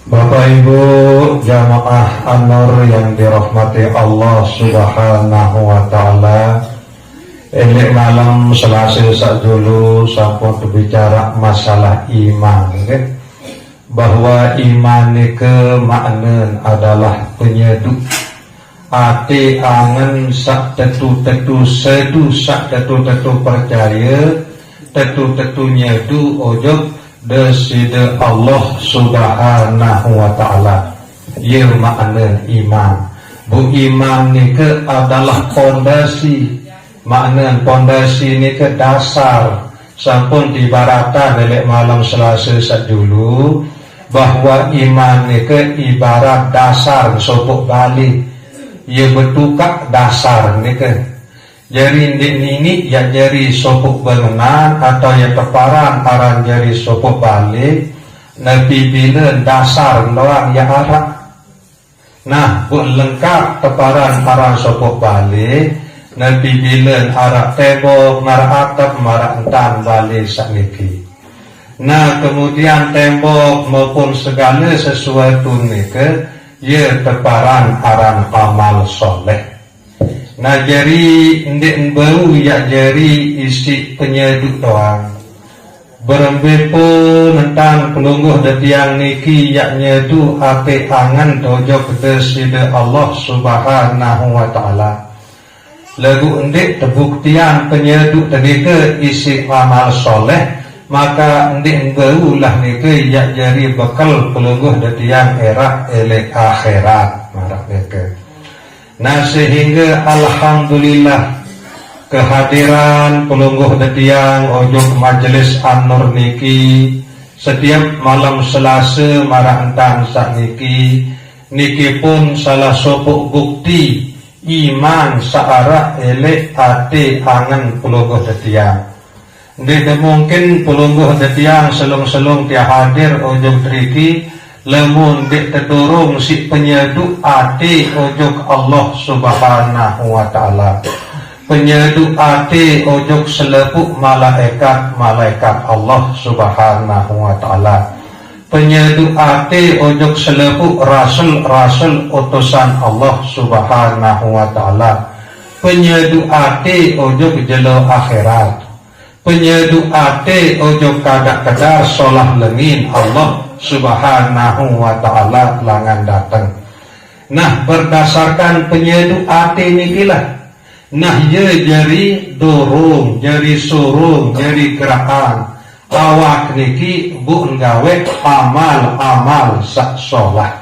Bapak Ibu jamaah An-Nur yang dirahmati Allah Subhanahu wa taala. Ini malam Selasa dulu sampun berbicara masalah iman, okay? Bahwa iman ke makna adalah penyeduh ati angen sak tetu-tetu sedu sak tetu-tetu percaya tetu-tetu nyedu ojok deside Allah Subhanahu wa ta'ala. Ia makna iman. Bu iman ni ke adalah pondasi. Makna pondasi ni ke dasar. Sampun dibarata dari malam Selasa dulu bahwa iman ni ke ibarat dasar sopok balik. Ia bertukar dasar ni ke. Jari ini ya jari sopok bangunan atau ya teparan aran jari sopok balik. Nabi bila dasar doang ya arah. Nah, buat lengkap teparan aran sopok balik. Nabi bila arah tembok, marah atap, marah entan balik sakniki. Nah, kemudian tembok maupun segala sesuatu ni ke ya teparan aran amal soleh. Nah jari ndek bau ya jari isi penyeduk doang. Berembepo tentang pelungguh detiang niki ya nyedu ape angan dojo kedeside Allah Subhanahu wa taala. Lagu ndek tebuktian penyeduk tadi ke isi amal soleh, maka ndek bau lah niki ya jari bekal pelungguh detiang era elek akhirat marah niki. Nah sehingga alhamdulillah kehadiran pelungguh detiang ojok majelis An-Nur niki setiap malam Selasa marah entan sak niki pun salah sopok bukti iman searah elek ate angen pelungguh detiang. Tidak mungkin pelungguh detiang selung-selung dia hadir ojok triki lemun dek terdorong si penyeduk ati ojok Allah Subhanahu wa ta'ala. Penyeduk ati ojok selepuk malaikat Allah Subhanahu wa ta'ala. Penyeduk ati ojok selepuk rasul utusan Allah Subhanahu wa ta'ala. Penyeduk ati ojok jelo akhirat. Penyeduk ati ojok kadar solah lengin Allah Subhanahu wa ta'ala langan datang. Nah berdasarkan penyeduk hati nikilah. Nah ye jari dorong, jari surung, jari gerakan awak niki bu nggawe amal sak sholat.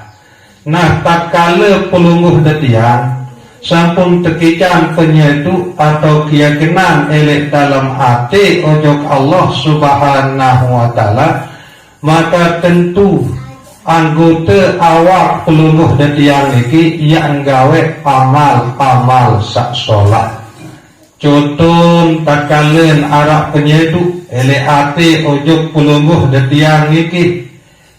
Nah tatkala pelungguh detiang sampun tekican penyeduk atau keyakinan elek dalam hati ojok Allah Subhanahu wa ta'ala, maka tentu anggota awak pelungguh detiang niki yang nggawe amal sak sholat. Contoh takalen arak penyeduk ele ate ojok pelungguh detiang niki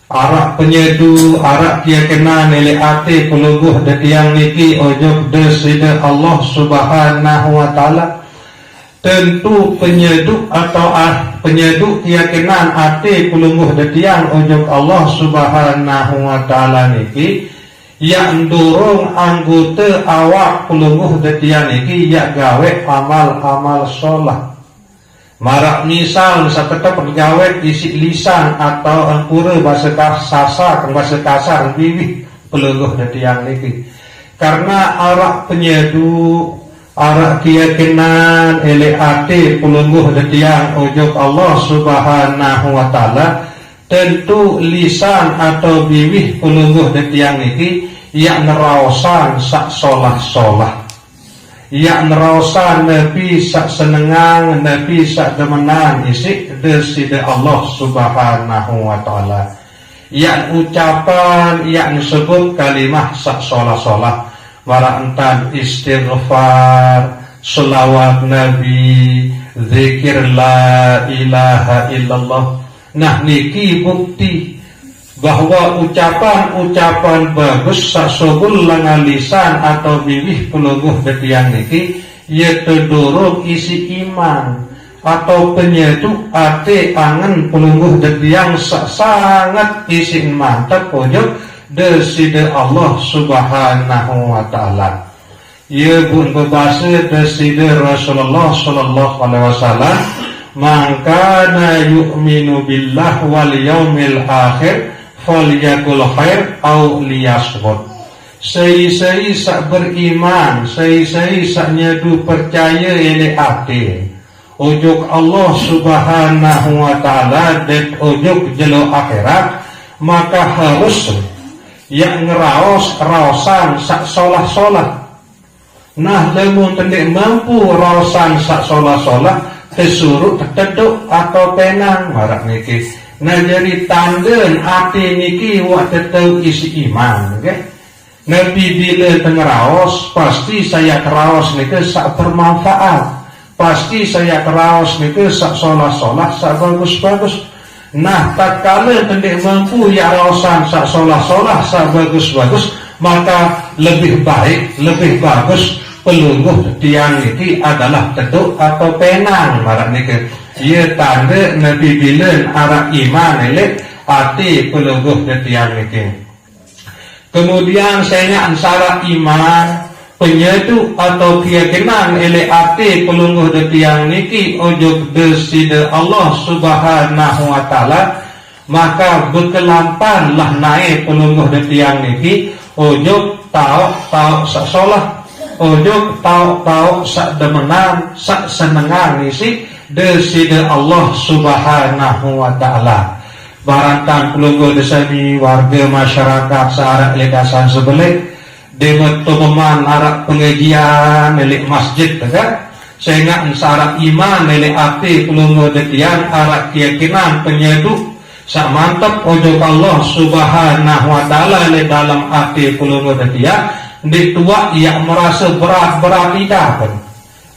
arak penyeduk arak keyakinan ele ate pelungguh detiang niki ojok deside Allah Subhanahu wa ta'ala. Tentu penyeduk atau penyeduk keyakinan ati pelungguh detiang ojok Allah Subhanahu wa ta'ala niki yang dorong anggota awak pelungguh detiang niki ya gawe amal sholat. Marak misal satetep gawe isi lisan atau angkura bahasa kasar bibi pelungguh detiang niki. Karena arak penyeduk arak keyakinan ele ate pelungguh detiang ojok Allah Subhanahu wa ta'ala, tentu lisan atau bibih pelungguh detiang niki ya neraosan sak solah ya neraosan nabi sak senengang nabi sak demenan isi deside Allah Subhanahu wa ta'ala, ya ucapan ya disebut kalimah sak solah mara entan istighfar, selawat Nabi, zikir la ilaha illallah. Nah niki bukti bahwa ucapan bagus sasobul langan lisan atau bibih pelungguh detiang niki ia terdorong isi iman. atau penyedu ate angen pelungguh detiang sangat isin mantap pojok deside Allah subhanahu wa ta'ala. Ia pun berbahasa deside Rasulullah sallallahu alaihi wasallam, man kana yu'minu billah wal yaumil akhir falyakul khair aw liyasmut. Sei-sei sak beriman, sei-sei sak nyedu percaya ele ate ujuk Allah subhanahu wa ta'ala dan ujuk jelo akhirat, maka harus yang ngeraos raosan sak solah-solah. Nah, lemun tendik mampu raosan sak solah-solah tesuruk teduk atau tenang marak niki. Nah, jadi tanden ati niki wak tetau isi iman, okay? Nabi bila tengeraos pasti saya keraos niki sak bermanfaat. Pasti saya keraos niki sak solah-solah sak bagus-bagus. Nah, tak kala tendik mampu ya raosan sak solah-solah sak bagus-bagus, maka lebih baik, lebih bagus pelungguh tiang niki adalah teduk atau penang marak niki. Ia tanda Nabi bilen arah iman elek ati pelungguh tiang niki. Kemudian saya ansara iman penyedu atau keyakinan ele ati pelungguh tiang niki ojo deside Allah subhanahu wa ta'ala, maka berkelampanlah naik pelungguh tiang niki ojo tau sak solah, ojo tau sak demenan sak senengan isi deside Allah subhanahu wa ta'ala. Barantang pelungguh desani warga masyarakat searah ledasan sebelik dengan teman arah pengajian milik masjid, kan? Sehingga ansara iman milik ati pelungguh detian arah keyakinan penyedu sak mantap ojo Allah subhanahu wa ta'ala di dalam ati pelungguh detian ditua ia merasa berat-berat idap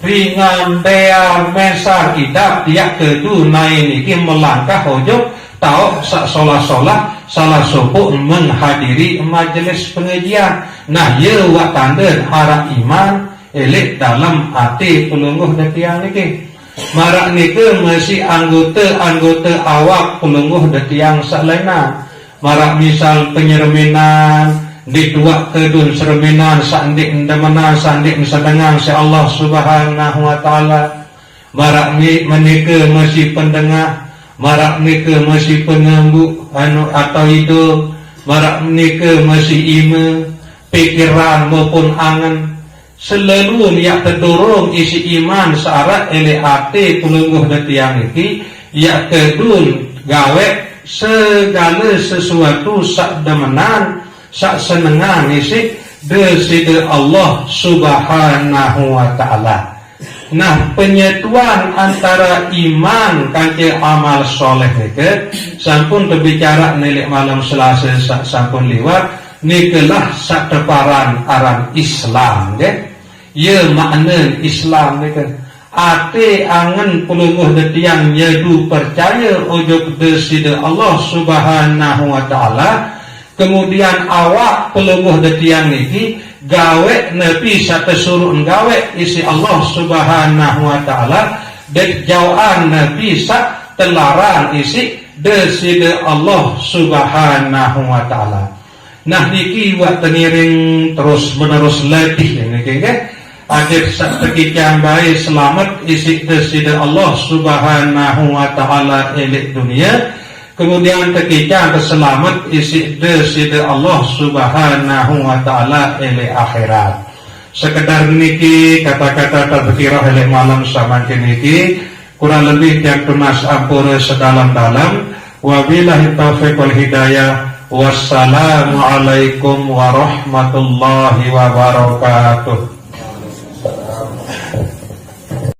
ringan dear mesar idap dia kedunai niki melangkah ojo tahu sak solah-solah salah sopuk menghadiri majelis pengajian. Nah, ye wa tanda arah iman elik dalam hati pelungguh detiang niki. Marak niki masih anggota awak pelungguh detiang salena. Marak misal penyerminan di dua kedun serminan sandik ndemana sandik sedengang si Allah subhanahu wa ta'ala. Marak menika masih pendengar, marak nika masih pengambu atau hidup, marak nika masih ima pikiran maupun angan selalu yang terdorong isi iman searah ele ate pelungguh detiang iki ya kedun gawe segala sesuatu sak demenan sak senengan isi deside Allah subhanahu wa ta'ala. Nah, penyetuan antara iman kanthi amal soleh nike sampun berbicara nilai malam Selasa sampun liwat nikelah sateparan aran Islam nggih. Ye makna Islam nike ate angen pelungguh detiang nyedu percaya ojo deside Allah subhanahu wa ta'ala, kemudian awak pelungguh detiang niki gawe nepi satu suruh gawe isi Allah subhanahu wa ta'ala dan jauhan nepi sak telarang isi deside Allah subhanahu wa ta'ala. Nah niki buat tengiring terus menerus letih niki nggih akhir sak tekicang bae selamat isi deside Allah subhanahu wa ta'ala elik dunia, kemudian ketika keselamat isi deside Allah subhanahu wa ta'ala ele akhirat. Sekedar niki kata-kata tadzkirah ele malam samanten niki kurang lebih yang tunas ampura sedalam-dalam. Wabillahi taufiq wal hidayah. Wassalamualaikum warahmatullahi wabarakatuh.